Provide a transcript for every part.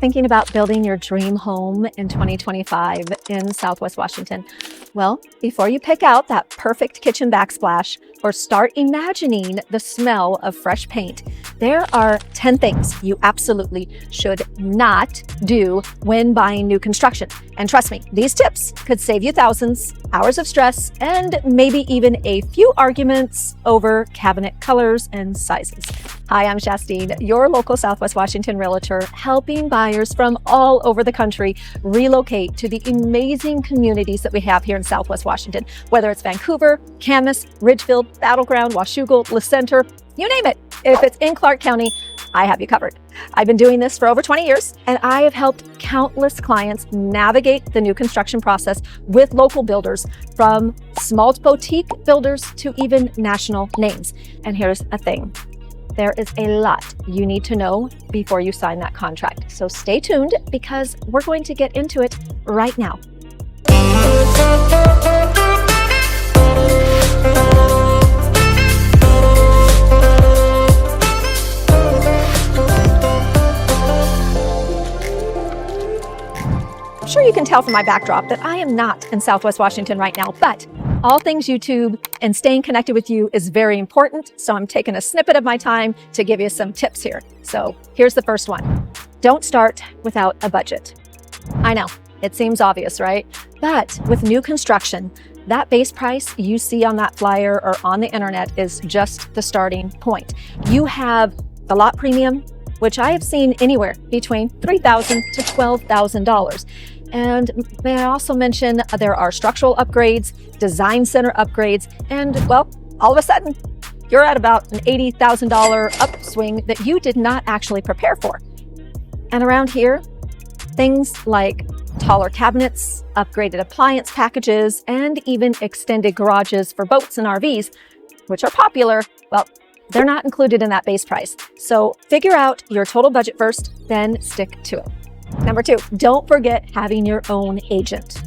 thinking about building your dream home in 2025 in Southwest Washington? Well, before you pick out that perfect kitchen backsplash or start imagining the smell of fresh paint, there are 10 things you absolutely should not do when buying new construction. And trust me, these tips could save you thousands, hours of stress, and maybe even a few arguments over cabinet colors and sizes. Hi, I'm Shastine, your local Southwest Washington Realtor, helping buyers from all over the country relocate to the amazing communities that we have here in Southwest Washington. Whether it's Vancouver, Camas, Ridgefield, Battleground, Washougal, Le Center, you name it. If it's in Clark County, I have you covered. I've been doing this for over 20 years, and I have helped countless clients navigate the new construction process with local builders, from small boutique builders to even national names. And here's a thing. There is a lot you need to know before you sign that contract. So stay tuned, because we're going to get into it right now. I'm sure you can tell from my backdrop that I am not in Southwest Washington right now, but all things YouTube and staying connected with you is very important. So I'm taking a snippet of my time to give you some tips here. So here's the first one. Don't start without a budget. I know, it seems obvious, right? But with new construction, that base price you see on that flyer or on the internet is just the starting point. You have the lot premium, which I have seen anywhere between $3,000 to $12,000. And may I also mention there are structural upgrades, design center upgrades, and well, all of a sudden, you're at about an $80,000 upswing that you did not actually prepare for. And around here, things like taller cabinets, upgraded appliance packages, and even extended garages for boats and RVs, which are popular, well, they're not included in that base price. So figure out your total budget first, then stick to it. Number 2, don't forget having your own agent.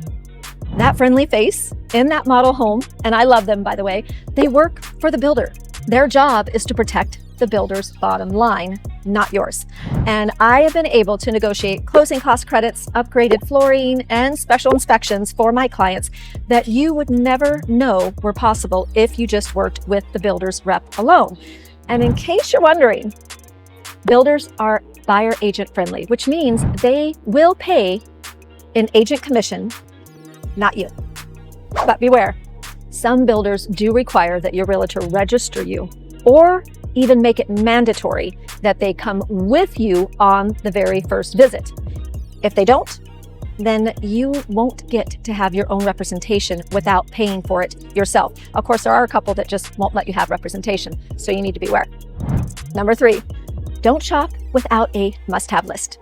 That friendly face in that model home, and I love them, by the way, they work for the builder. Their job is to protect the builder's bottom line, not yours. And I have been able to negotiate closing cost credits, upgraded flooring, and special inspections for my clients that you would never know were possible if you just worked with the builder's rep alone. And in case you're wondering, builders are buyer agent friendly, which means they will pay an agent commission, not you. But beware, some builders do require that your realtor register you, or even make it mandatory that they come with you on the very first visit. If they don't, then you won't get to have your own representation without paying for it yourself. Of course, there are a couple that just won't let you have representation, so you need to beware. Number 3, don't shop without a must-have list.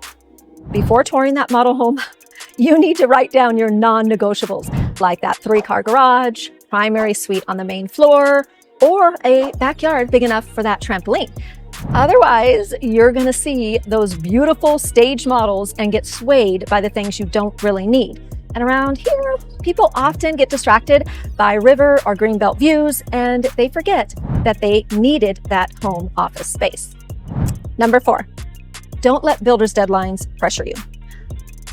Before touring that model home, you need to write down your non-negotiables, like that 3-car garage, primary suite on the main floor, or a backyard big enough for that trampoline. Otherwise, you're going to see those beautiful stage models and get swayed by the things you don't really need. And around here, people often get distracted by river or greenbelt views, and they forget that they needed that home office space. Number 4, don't let builders' deadlines pressure you.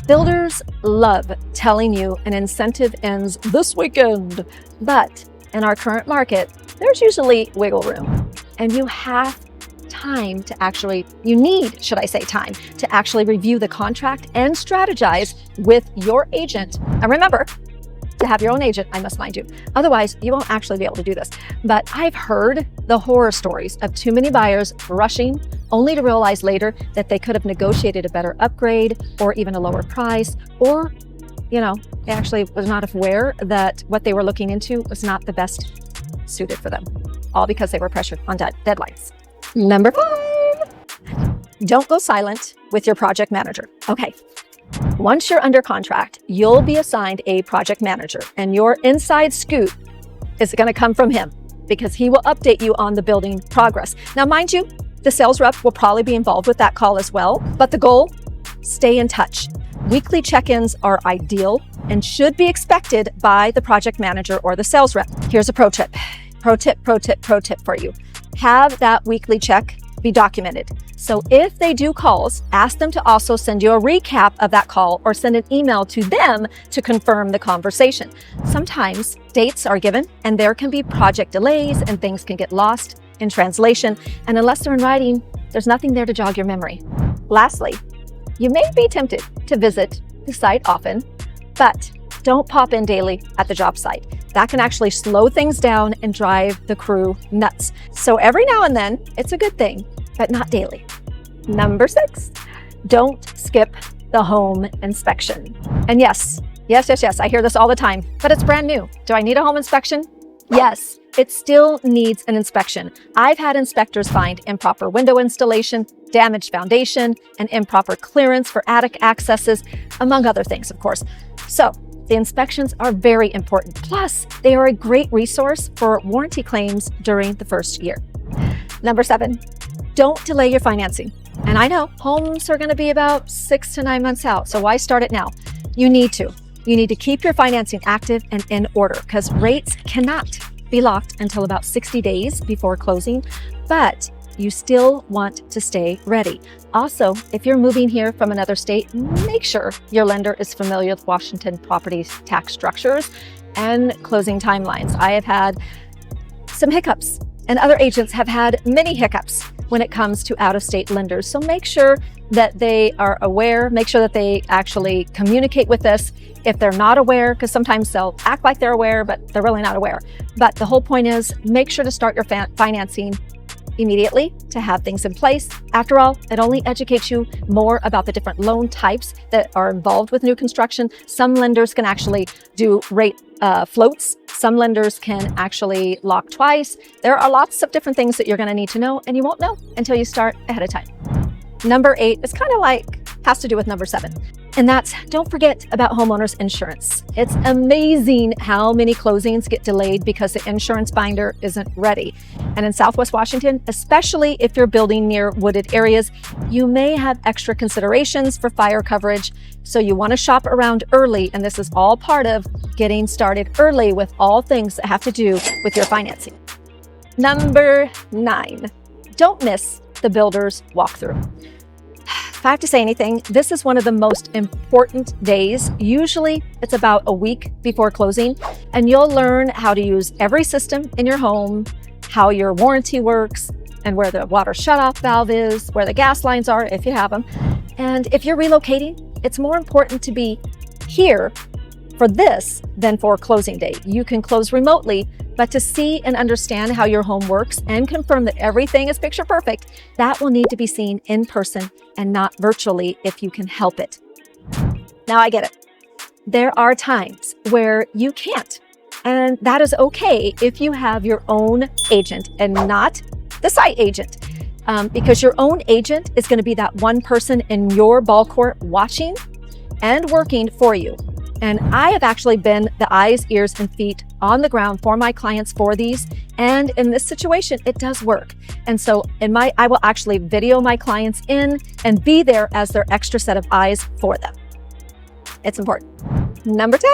Builders love telling you an incentive ends this weekend, but in our current market, there's usually wiggle room, and you have time to actually, you need, should I say, time to actually review the contract and strategize with your agent. And remember, to have your own agent, I must mind you. Otherwise, you won't actually be able to do this. But I've heard the horror stories of too many buyers rushing only to realize later that they could have negotiated a better upgrade or even a lower price, or, they actually was not aware that what they were looking into was not the best suited for them, all because they were pressured on deadlines. Number 5, don't go silent with your project manager. Okay. Once you're under contract, you'll be assigned a project manager, and your inside scoop is going to come from him, because he will update you on the building progress. Now, mind you, the sales rep will probably be involved with that call as well, but the goal, stay in touch. Weekly check-ins are ideal and should be expected by the project manager or the sales rep. Here's a pro tip for you. Have that weekly check be documented. So if they do calls, ask them to also send you a recap of that call or send an email to them to confirm the conversation. Sometimes dates are given and there can be project delays and things can get lost in translation. And unless they're in writing, there's nothing there to jog your memory. Lastly, you may be tempted to visit the site often, but don't pop in daily at the job site. That can actually slow things down and drive the crew nuts. So every now and then, it's a good thing, but not daily. Number 6, don't skip the home inspection. And yes, I hear this all the time, but it's brand new. Do I need a home inspection? Yes, it still needs an inspection. I've had inspectors find improper window installation, damaged foundation, and improper clearance for attic accesses, among other things, of course. So the inspections are very important. Plus, they are a great resource for warranty claims during the first year. Number 7, don't delay your financing. And I know homes are going to be about 6 to 9 months out, so why start it now? You need to. You need to keep your financing active and in order because rates cannot be locked until about 60 days before closing, but you still want to stay ready. Also, if you're moving here from another state, make sure your lender is familiar with Washington property tax structures and closing timelines. I have had some hiccups, and other agents have had many hiccups when it comes to out-of-state lenders. So make sure that they are aware, make sure that they actually communicate with us if they're not aware, because sometimes they'll act like they're aware, but they're really not aware. But the whole point is make sure to start your financing immediately to have things in place. After all, it only educates you more about the different loan types that are involved with new construction. Some lenders can actually do rate floats. Some lenders can actually lock twice. There are lots of different things that you're going to need to know, and you won't know until you start ahead of time. Number 8 is kind of has to do with number 7. And that's, don't forget about homeowners insurance. It's amazing how many closings get delayed because the insurance binder isn't ready. And in Southwest Washington, especially if you're building near wooded areas, you may have extra considerations for fire coverage. So you want to shop around early. And this is all part of getting started early with all things that have to do with your financing. Number 9, don't miss the builder's walkthrough. If I have to say anything, this is one of the most important days. Usually it's about a week before closing, and you'll learn how to use every system in your home, how your warranty works, and where the water shutoff valve is, where the gas lines are, if you have them. And if you're relocating, it's more important to be here for this than for closing day. You can close remotely, but to see and understand how your home works and confirm that everything is picture perfect, that will need to be seen in person and not virtually if you can help it. Now I get it. There are times where you can't, and that is okay if you have your own agent and not the site agent, because your own agent is going to be that one person in your ball court watching and working for you. And I have actually been the eyes, ears, and feet on the ground for my clients for these. And in this situation, it does work. And so I will actually video my clients in and be there as their extra set of eyes for them. It's important. Number 10,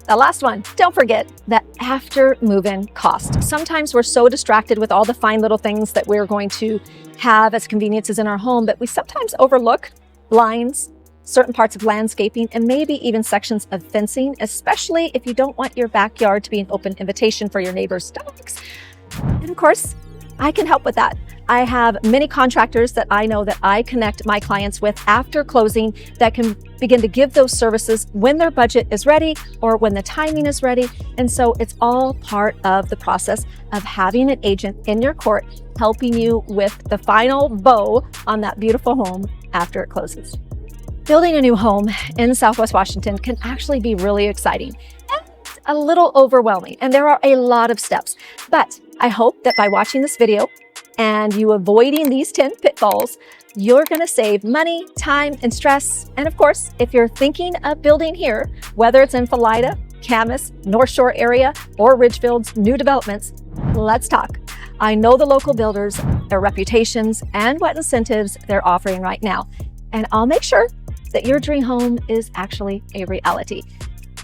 the last one. Don't forget that after move-in cost. Sometimes we're so distracted with all the fine little things that we're going to have as conveniences in our home, but we sometimes overlook blinds, certain parts of landscaping, and maybe even sections of fencing, especially if you don't want your backyard to be an open invitation for your neighbor's dogs. And of course, I can help with that. I have many contractors that I know that I connect my clients with after closing that can begin to give those services when their budget is ready or when the timing is ready. And so it's all part of the process of having an agent in your court helping you with the final bow on that beautiful home after it closes. Building a new home in Southwest Washington can actually be really exciting and a little overwhelming, and there are a lot of steps. But I hope that by watching this video and you avoiding these 10 pitfalls, you're going to save money, time, and stress. And of course, if you're thinking of building here, whether it's in Felida, Camas, North Shore area, or Ridgefield's new developments, let's talk. I know the local builders, their reputations, and what incentives they're offering right now. And I'll make sure that your dream home is actually a reality.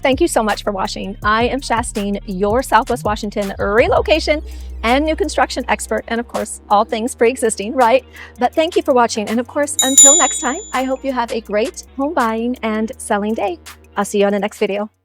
Thank you so much for watching. I am Shastine, your Southwest Washington relocation and new construction expert, and of course, all things pre-existing, right? But thank you for watching. And of course, until next time, I hope you have a great home buying and selling day. I'll see you on the next video.